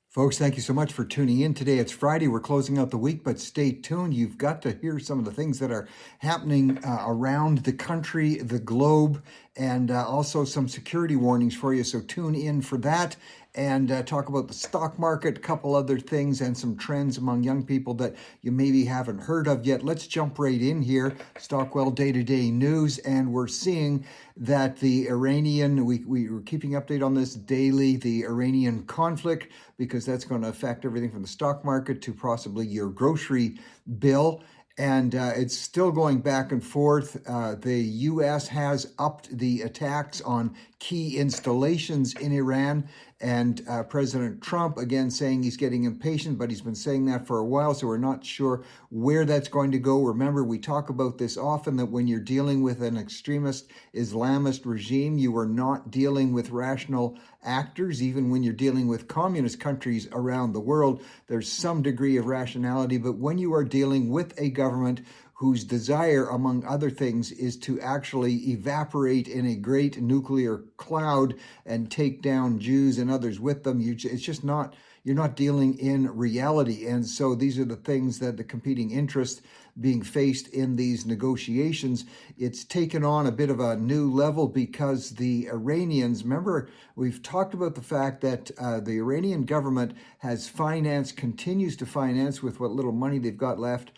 Folks, thank you so much for tuning in today. It's Friday. We're closing out the week, but stay tuned. You've got to hear some of the things that are happening around the country, the globe, and also some security warnings for you. So tune in for that and talk about the stock market, a couple other things, and some trends among young people that you maybe haven't heard of yet. Let's jump right in here. Stockwell day-to-day news, and we're seeing that the Iranian, we're keeping update on this daily, the Iranian conflict, because that's going to affect everything from the stock market to possibly your grocery bill. And it's still going back and forth. The U.S. has upped the attacks on key installations in Iran. And President Trump, again, saying he's getting impatient, but he's been saying that for a while, so we're not sure where that's going to go. Remember, we talk about this often, that when you're dealing with an extremist Islamist regime, you are not dealing with rational actors. Even when you're dealing with communist countries around the world, there's some degree of rationality. But when you are dealing with a government whose desire, among other things, is to actually evaporate in a great nuclear cloud and take down Jews and others with them, it's just not, you're not dealing in reality. And so these are the things that the competing interests being faced in these negotiations. It's taken on a bit of a new level because the Iranians, remember, we've talked about the fact that the Iranian government has financed, continues to finance with what little money they've got left,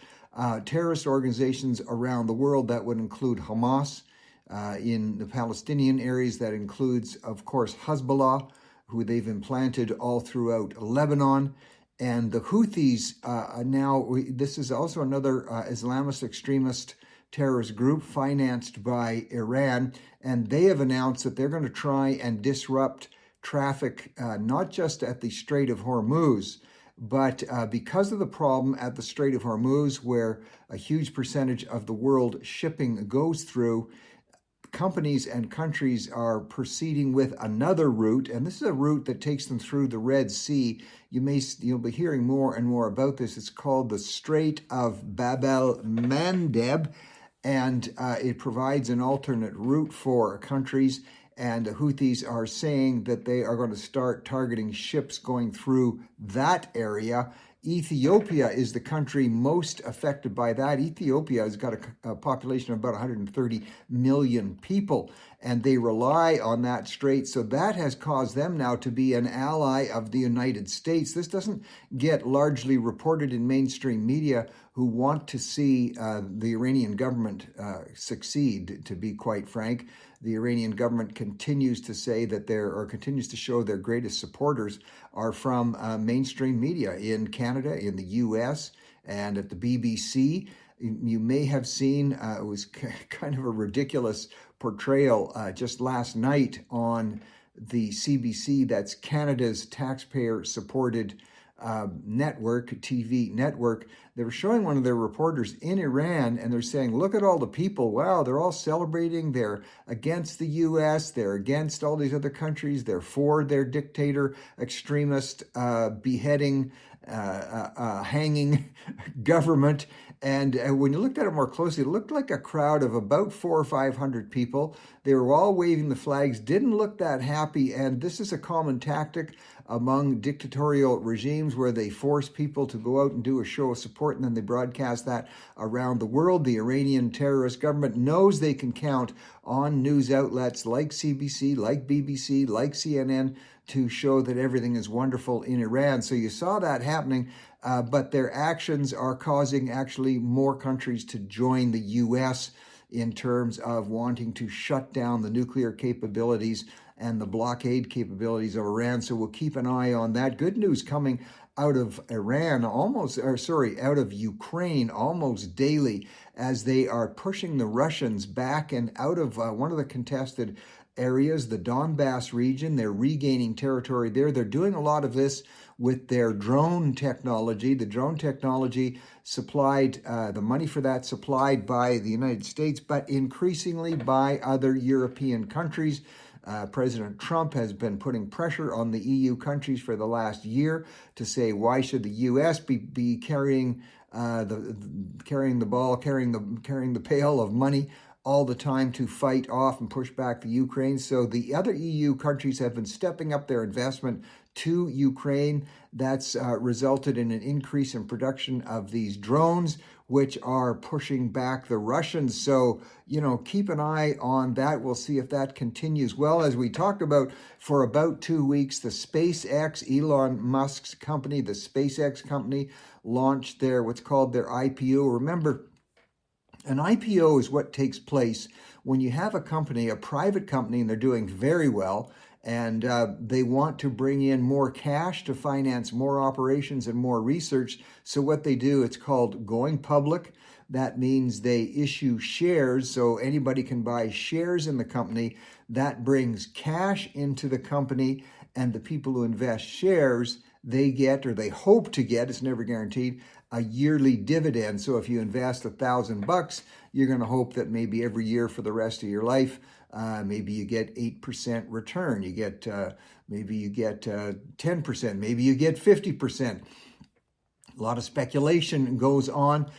terrorist organizations around the world. That would include Hamas in the Palestinian areas. That includes, of course, Hezbollah, who they've implanted all throughout Lebanon. And the Houthis this is also another Islamist extremist terrorist group financed by Iran. And they have announced that they're going to try and disrupt traffic, not just at the Strait of Hormuz, but because of the problem at the Strait of Hormuz, where a huge percentage of the world shipping goes through, companies and countries are proceeding with another route, and this is a route that takes them through the Red Sea. You'll be hearing more and more about this. It's called the Strait of Bab el-Mandeb, and it provides an alternate route for countries. And the Houthis are saying that they are going to start targeting ships going through that area. Ethiopia is the country most affected by that. Ethiopia has got a population of about 130 million people, and they rely on that strait. So that has caused them now to be an ally of the United States. This doesn't get largely reported in mainstream media, who want to see the Iranian government succeed, to be quite frank. The Iranian government continues to say that continues to show their greatest supporters are from mainstream media in Canada, in the US, and at the BBC. You may have seen, it was kind of a ridiculous portrayal just last night on the CBC, that's Canada's taxpayer-supported TV network. They were showing one of their reporters in Iran, and they're saying, look at all the people. Wow, they're all celebrating. They're against the U.S. They're against all these other countries. They're for their dictator, extremist, beheading, hanging government. And when you looked at it more closely, it looked like a crowd of about 400 or 500 people. They were all waving the flags, didn't look that happy. And this is a common tactic among dictatorial regimes, where they force people to go out and do a show of support, and then they broadcast that around the world. The Iranian terrorist government knows they can count on news outlets like CBC, like BBC, like CNN to show that everything is wonderful in Iran. So you saw that happening, but their actions are causing actually more countries to join the U.S. in terms of wanting to shut down the nuclear capabilities and the blockade capabilities of Iran. So we'll keep an eye on that. Good news coming out of out of Ukraine almost daily, as they are pushing the Russians back and out of one of the contested areas, the Donbass region. They're regaining territory there. They're doing a lot of this with their drone technology. The drone technology supplied, the money for that supplied by the United States, but increasingly by other European countries. President Trump has been putting pressure on the EU countries for the last year to say, why should the U.S. be carrying the pail of money all the time to fight off and push back the Ukraine. So the other EU countries have been stepping up their investment to Ukraine. That's resulted in an increase in production of these drones, which are pushing back the Russians. So, keep an eye on that. We'll see if that continues. Well, as we talked about for about 2 weeks, the SpaceX, Elon Musk's company, the SpaceX company, launched what's called their IPO. Remember, an IPO is what takes place when you have a company, a private company, and they're doing very well, and they want to bring in more cash to finance more operations and more research. So what they do, it's called going public. That means they issue shares, so anybody can buy shares in the company. That brings cash into the company, and the people who invest shares, they get, or they hope to get, it's never guaranteed, a yearly dividend. So if you invest $1,000, you're going to hope that maybe every year for the rest of your life, maybe you get 8% return. Maybe you get 10%. Maybe you get 50%. A lot of speculation goes on.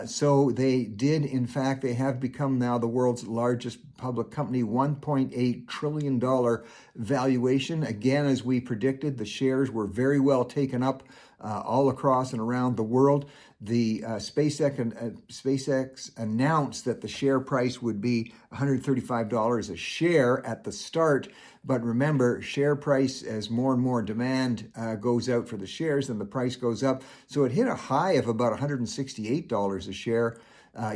So they did, in fact, they have become now the world's largest public company, $1.8 trillion valuation. Again, as we predicted, the shares were very well taken up all across and around the world. The SpaceX announced that the share price would be $135 a share at the start. But remember, share price, as more and more demand goes out for the shares, then the price goes up. So it hit a high of about $168 a share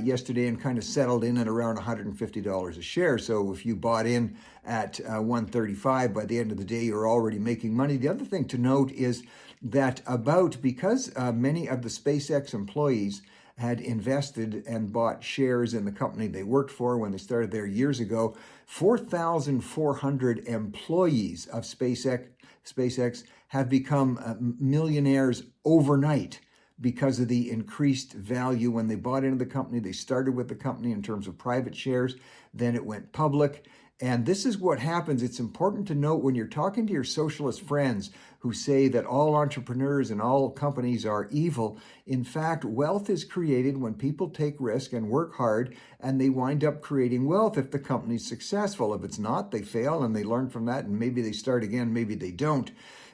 yesterday and kind of settled in at around $150 a share. So if you bought in at $135, by the end of the day, you're already making money. The other thing to note is that because many of the SpaceX employees had invested and bought shares in the company they worked for when they started there years ago, 4,400 employees of SpaceX have become millionaires overnight because of the increased value when they bought into the company. They started with the company in terms of private shares, then it went public. And this is what happens. It's important to note when you're talking to your socialist friends who say that all entrepreneurs and all companies are evil. In fact, wealth is created when people take risk and work hard, and they wind up creating wealth if the company's successful. If it's not, they fail and they learn from that, and maybe they start again, maybe they don't.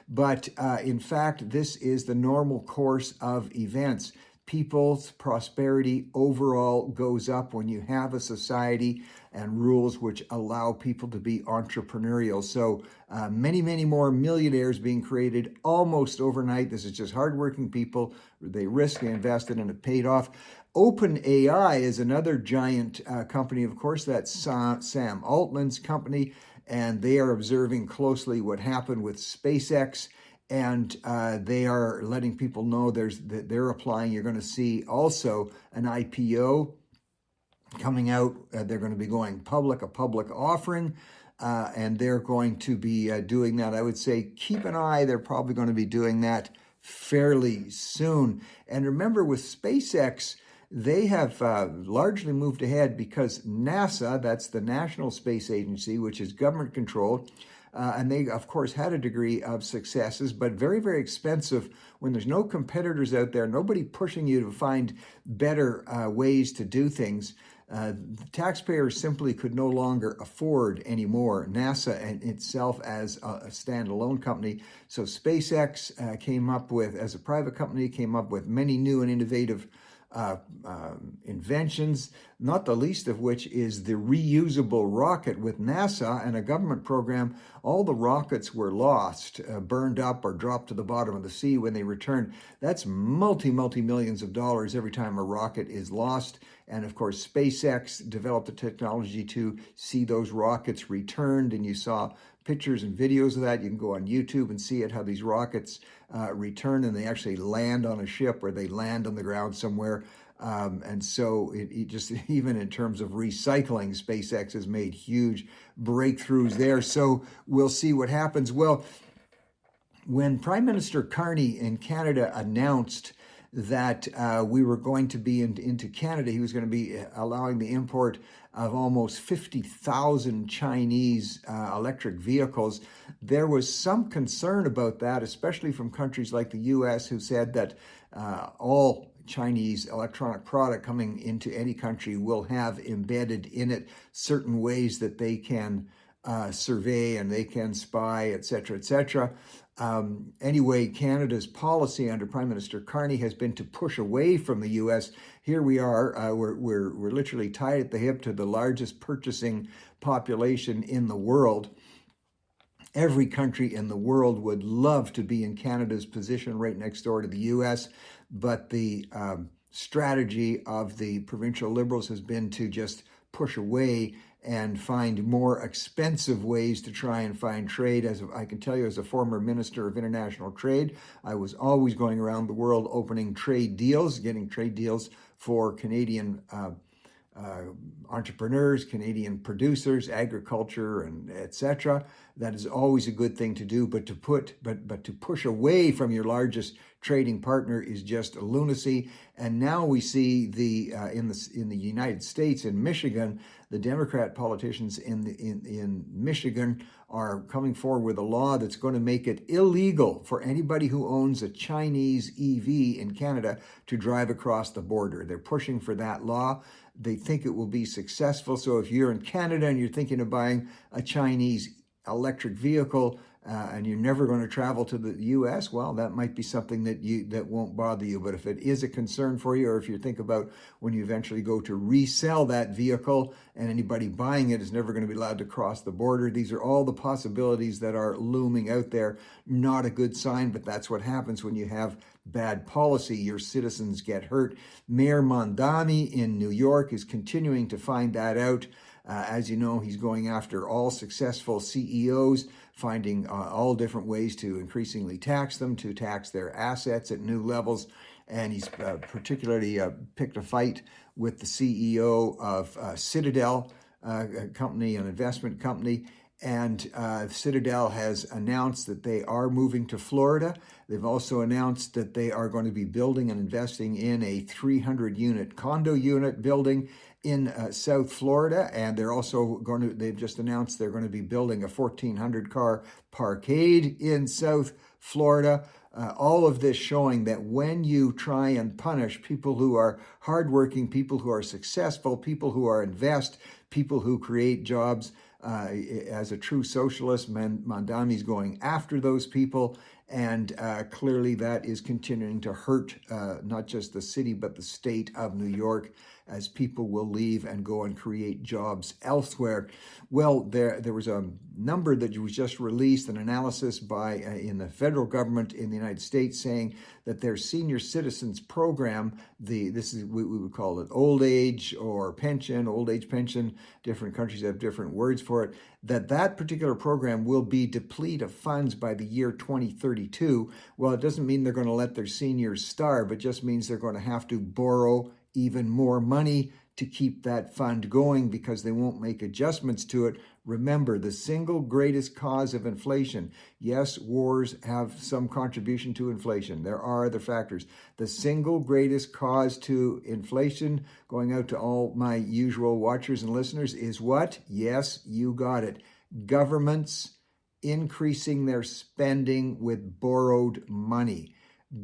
But in fact, this is the normal course of events. People's prosperity overall goes up when you have a society and rules which allow people to be entrepreneurial. So many, many more millionaires being created almost overnight. This is just hardworking people. They risked, they invested, and it paid off. OpenAI is another giant company. Of course, that's Sam Altman's company, and they are observing closely what happened with SpaceX. And they are letting people know they're applying. You're going to see also an IPO coming out. They're going to be going public, a public offering, and they're going to be doing that. I would say keep an eye. They're probably going to be doing that fairly soon. And remember, with SpaceX, they have largely moved ahead because NASA, that's the National Space Agency, which is government controlled, and they, of course, had a degree of successes, but very, very expensive when there's no competitors out there, nobody pushing you to find better ways to do things. The taxpayers simply could no longer afford anymore NASA and itself as a standalone company. So SpaceX came up with, as a private company, came up with many new and innovative inventions, not the least of which is the reusable rocket. With NASA and a government program, all the rockets were lost, burned up, or dropped to the bottom of the sea when they returned. That's multi-millions of dollars every time a rocket is lost. And of course, SpaceX developed the technology to see those rockets returned, and you saw pictures and videos of that. You can go on YouTube and see it, how these rockets return, and they actually land on a ship or they land on the ground somewhere. And so it just, even in terms of recycling, SpaceX has made huge breakthroughs there. So we'll see what happens. Well, when Prime Minister Carney in Canada announced that we were going to be into Canada, he was going to be allowing the import of almost 50,000 Chinese electric vehicles. There was some concern about that, especially from countries like the U.S., who said that all Chinese electronic product coming into any country will have embedded in it certain ways that they can survey and they can spy, et cetera, et cetera. Anyway, Canada's policy under Prime Minister Carney has been to push away from the U.S. Here we are, we're literally tied at the hip to the largest purchasing population in the world. Every country in the world would love to be in Canada's position right next door to the U.S., but the strategy of the provincial Liberals has been to just push away and find more expensive ways to try and find trade. As I can tell you, as a former Minister of International Trade, I was always going around the world opening trade deals, getting trade deals for Canadian entrepreneurs, Canadian producers, agriculture, and etc. That is always a good thing to do, but to push away from your largest trading partner is just lunacy. And now we see in the United States, in Michigan, the Democrat politicians in Michigan are coming forward with a law that's going to make it illegal for anybody who owns a Chinese EV in Canada to drive across the border. They're pushing for that law. They think it will be successful. So if you're in Canada and you're thinking of buying a Chinese electric vehicle and you're never going to travel to the U.S., well, that might be something that won't bother you. But if it is a concern for you, or if you think about when you eventually go to resell that vehicle and anybody buying it is never going to be allowed to cross the border, these are all the possibilities that are looming out there. Not a good sign, but that's what happens when you have bad policy. Your citizens get hurt. Mayor Mondani in New York is continuing to find that out. As you know, he's going after all successful CEOs, finding all different ways to increasingly tax them, to tax their assets at new levels. And he's particularly picked a fight with the CEO of Citadel, a company, an investment company. And Citadel has announced that they are moving to Florida. They've also announced that they are going to be building and investing in a 300-unit condo unit building in South Florida. And they've just announced they're going to be building a 1,400-car parkade in South Florida. All of this showing that when you try and punish people who are hardworking, people who are successful, people who are invest, people who create jobs, as a true socialist, Mondami's going after those people, and clearly that is continuing to hurt not just the city but the state of New York, as people will leave and go and create jobs elsewhere. Well, there was a number that was just released, an analysis in the federal government in the United States, saying that their senior citizens program, we would call it old age pension, different countries have different words for it, that particular program will be depleted of funds by the year 2032. Well, it doesn't mean they're going to let their seniors starve. It just means they're going to have to borrow even more money to keep that fund going because they won't make adjustments to it. Remember, the single greatest cause of inflation, yes, wars have some contribution to inflation. There are other factors. The single greatest cause to inflation, going out to all my usual watchers and listeners, is what? Yes, you got it. Governments increasing their spending with borrowed money.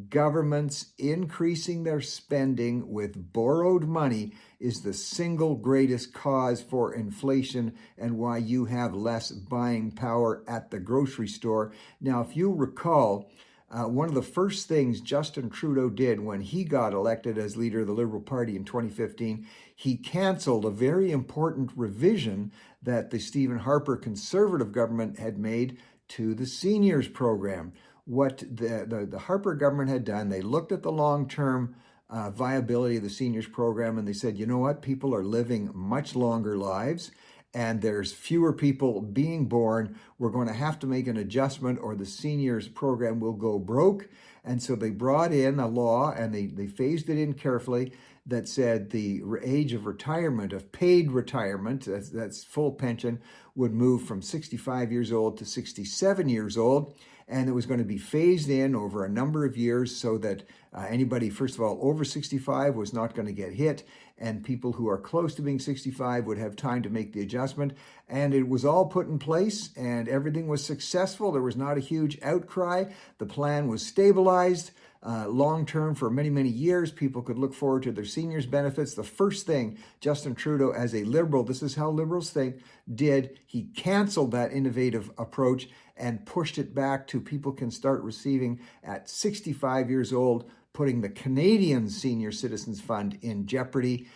Governments increasing their spending with borrowed money is the single greatest cause for inflation and why you have less buying power at the grocery store. Now, if you recall, one of the first things Justin Trudeau did when he got elected as leader of the Liberal Party in 2015, he canceled a very important revision that the Stephen Harper Conservative government had made to the seniors program. What the Harper government had done, they looked at the long-term viability of the seniors program and they said, you know what, people are living much longer lives and there's fewer people being born. We're going to have to make an adjustment or the seniors program will go broke. And so they brought in a law and they phased it in carefully that said the age of retirement, of paid retirement, that's full pension, would move from 65 years old to 67 years old. and it was going to be phased in over a number of years so that anybody, first of all, over 65 was not going to get hit, and people who are close to being 65 would have time to make the adjustment. And it was all put in place, and everything was successful. There was not a huge outcry. The plan was stabilized long-term for many, many years. People could look forward to their seniors' benefits. The first thing Justin Trudeau, as a Liberal, this is how Liberals think, did, he canceled that innovative approach and pushed it back to people can start receiving at 65 years old, putting the Canadian Senior Citizens Fund in jeopardy.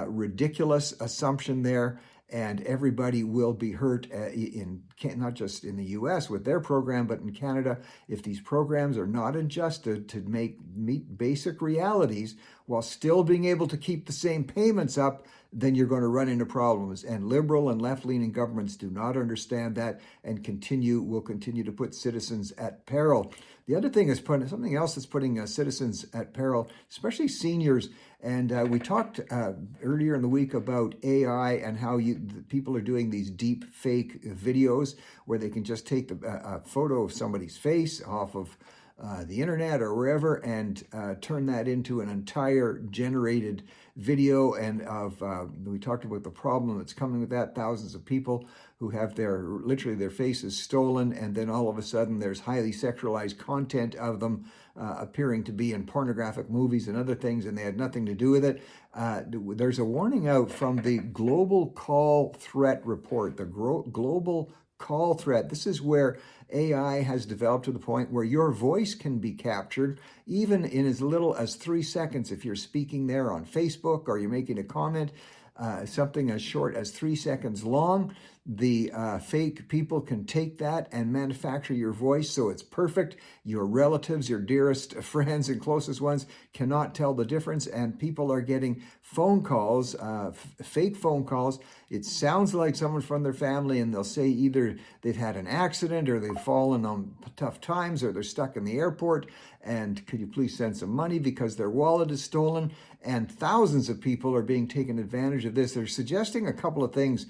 Ridiculous assumption there. And everybody will be hurt not just in the U.S. with their program, but in Canada. If these programs are not adjusted to meet basic realities while still being able to keep the same payments up, then you're going to run into problems. And liberal and left-leaning governments do not understand that and will continue to put citizens at peril. The other thing is something else that's putting citizens at peril, especially seniors. And we talked earlier in the week about AI and how people are doing these deep fake videos where they can just take a photo of somebody's face off of the internet or wherever and turn that into an entire generated video. And we talked about the problem that's coming with that. Thousands of people who have literally their faces stolen, and then all of a sudden there's highly sexualized content of them appearing to be in pornographic movies and other things, and they had nothing to do with it. There's a warning out from the Global Call Threat Report, the Global Call Threat. This is where AI has developed to the point where your voice can be captured even in as little as 3 seconds. If you're speaking there on Facebook or you're making a comment, something as short as 3 seconds long, the fake people can take that and manufacture your voice so it's perfect. Your relatives, your dearest friends and closest ones cannot tell the difference, and people are getting phone calls, fake phone calls. It sounds like someone from their family, and they'll say either they've had an accident or they've fallen on tough times or they're stuck in the airport, and could you please send some money because their wallet is stolen. And thousands of people are being taken advantage of this. They're suggesting a couple of things.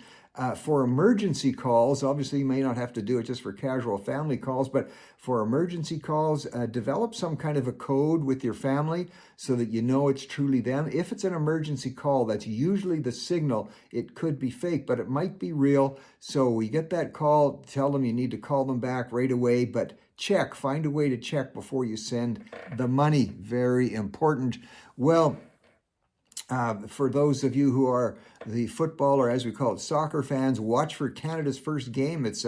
For emergency calls, obviously you may not have to do it just for casual family calls, but for emergency calls, develop some kind of a code with your family so that you know it's truly them. If it's an emergency call, that's usually the signal. It could be fake, but it might be real. So we get that call, tell them you need to call them back right away, but find a way to check before you send the money. Very important. Well, for those of you who are the football, or as we call it, soccer fans, watch for Canada's first game. It's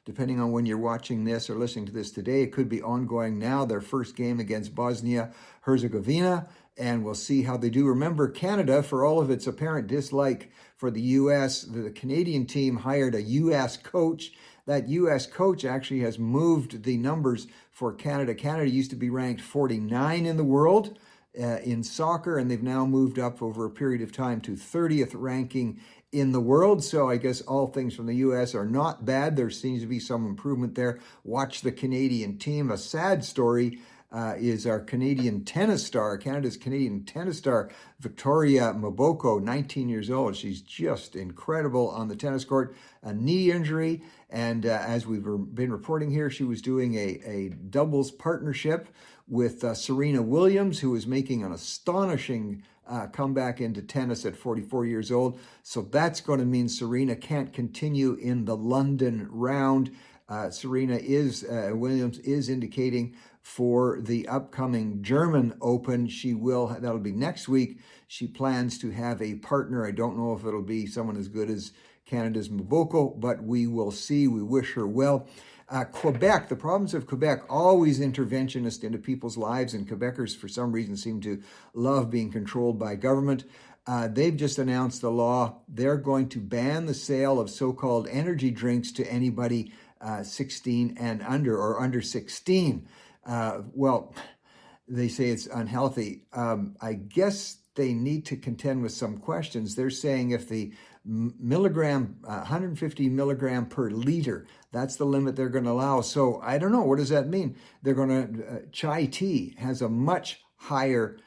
depending on when you're watching this or listening to this today, it could be ongoing now, their first game against Bosnia-Herzegovina, and we'll see how they do. Remember, Canada, for all of its apparent dislike for the U.S., the Canadian team hired a U.S. coach. That U.S. coach actually has moved the numbers for Canada. Canada used to be ranked 49 in the world in soccer, and they've now moved up over a period of time to 30th ranking in the world. So I guess all things from the U.S. are not bad. There seems to be some improvement there. Watch the Canadian team. A sad story is our Canadian tennis star, Canada's Canadian tennis star, Victoria Mboko, 19 years old. She's just incredible on the tennis court. A knee injury, and as we've been reporting here, she was doing a doubles partnership with Serena Williams, who is making an astonishing comeback into tennis at 44 years old. So that's going to mean Serena can't continue in the London round. Serena Williams is indicating for the upcoming German Open. That'll be next week. She plans to have a partner. I don't know if it'll be someone as good as Canada's Mboko, but we will see. We wish her well. Quebec, the province of Quebec, always interventionist into people's lives, and Quebecers, for some reason, seem to love being controlled by government. They've just announced a law. They're going to ban the sale of so-called energy drinks to anybody 16 and under, or under 16. Well, they say it's unhealthy. I guess they need to contend with some questions. They're saying if the 150 milligram per liter, that's the limit they're going to allow. So I don't know. What does that mean? They're going to, chai tea has a much higher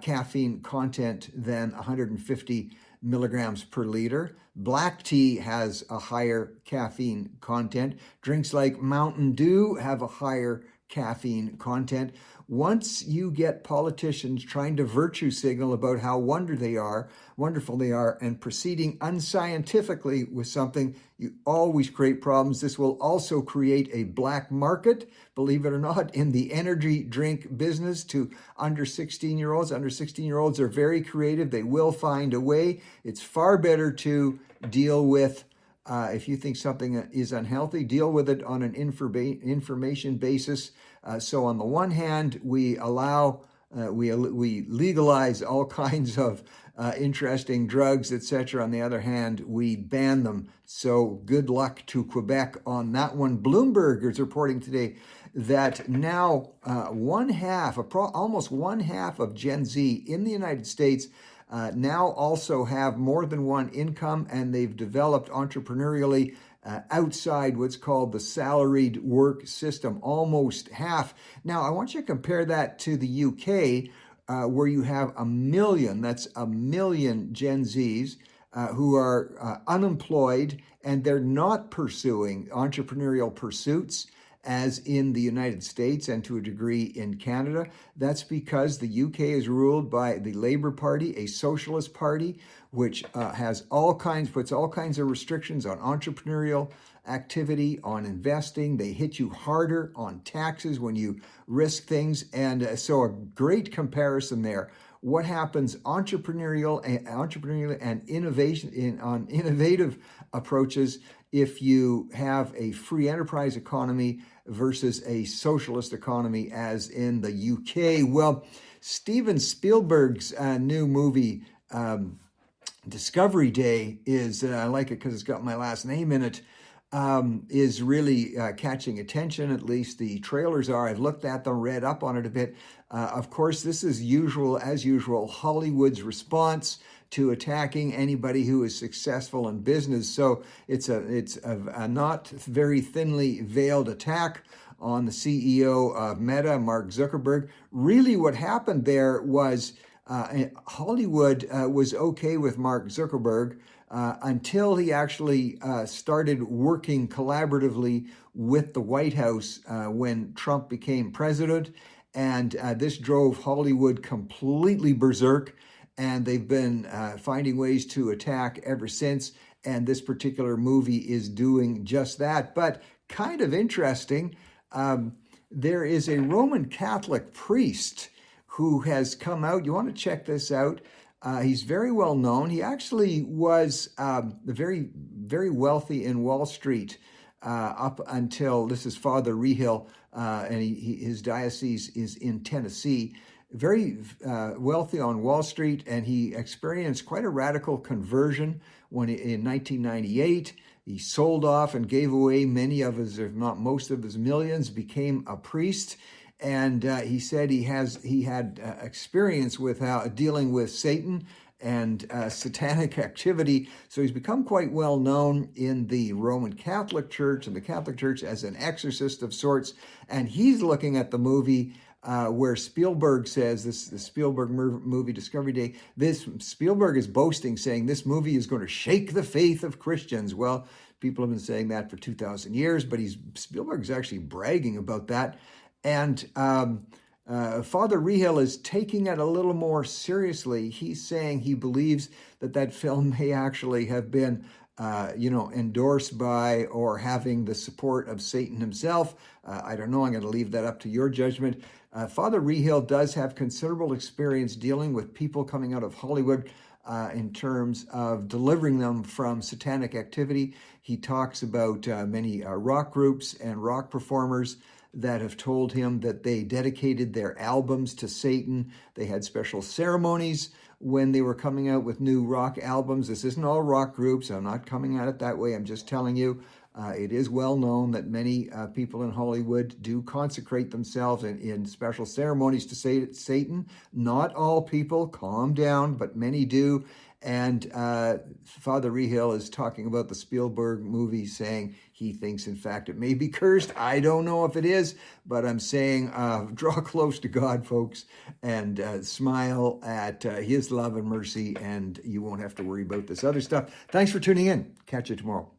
caffeine content than 150 milligrams per liter. Black tea has a higher caffeine content. Drinks like Mountain Dew have a higher caffeine content. Once you get politicians trying to virtue signal about how wonderful they are, and proceeding unscientifically with something, you always create problems. This will also create a black market, believe it or not, in the energy drink business to under 16-year-olds. Under 16-year-olds are very creative. They will find a way. It's far better to deal with if you think something is unhealthy, deal with it on an information basis. So on the one hand, we legalize all kinds of interesting drugs, etc. On the other hand, we ban them. So good luck to Quebec on that one. Bloomberg is reporting today that now almost one half of Gen Z in the United States now also have more than one income, and they've developed entrepreneurially outside what's called the salaried work system, almost half. Now, I want you to compare that to the UK, where you have that's a million Gen Zs who are unemployed, and they're not pursuing entrepreneurial pursuits as in the United States and to a degree in Canada. That's because the UK is ruled by the Labour Party, a socialist party, which puts all kinds of restrictions on entrepreneurial activity, on investing. They hit you harder on taxes when you risk things. And so a great comparison there. What happens entrepreneurial and innovative approaches if you have a free enterprise economy versus a socialist economy as in the UK? Well, Steven Spielberg's new movie, Discovery Day, I like it because it's got my last name in it, is really catching attention. At least the trailers are. I've looked at them, read up on it a bit. Of course, this is as usual, Hollywood's response to attacking anybody who is successful in business. So it's a not very thinly veiled attack on the CEO of Meta, Mark Zuckerberg. Really what happened there was Hollywood was okay with Mark Zuckerberg until he actually started working collaboratively with the White House when Trump became president. And this drove Hollywood completely berserk. And they've been finding ways to attack ever since. And this particular movie is doing just that. But kind of interesting, there is a Roman Catholic priest who has come out. You want to check this out. He's very well known. He actually was very, very wealthy in Wall Street up until, this is Father Rehill, and his diocese is in Tennessee. Very wealthy on Wall Street, and he experienced quite a radical conversion when in 1998 he sold off and gave away many of his, if not most of his millions, became a priest. And he said he had experience with dealing with Satan and satanic activity. So he's become quite well known in the Roman Catholic Church and the Catholic Church as an exorcist of sorts. And he's looking at the movie where Spielberg says, the Spielberg movie Discovery Day, Spielberg is boasting, saying this movie is going to shake the faith of Christians. Well, people have been saying that for 2,000 years, but Spielberg's actually bragging about that. And Father Rehill is taking it a little more seriously. He's saying he believes that film may actually have been endorsed by or having the support of Satan himself. I don't know. I'm going to leave that up to your judgment. Father Rehill does have considerable experience dealing with people coming out of Hollywood in terms of delivering them from satanic activity. He talks about many rock groups and rock performers that have told him that they dedicated their albums to Satan. They had special ceremonies when they were coming out with new rock albums. This isn't all rock groups. I'm not coming at it that way. I'm just telling you, it is well known that many people in Hollywood do consecrate themselves in special ceremonies to Satan. Not all people, calm down, but many do. And Father Rehill is talking about the Spielberg movie, saying he thinks, in fact, it may be cursed. I don't know if it is, but I'm saying draw close to God, folks, and smile at his love and mercy, and you won't have to worry about this other stuff. Thanks for tuning in. Catch you tomorrow.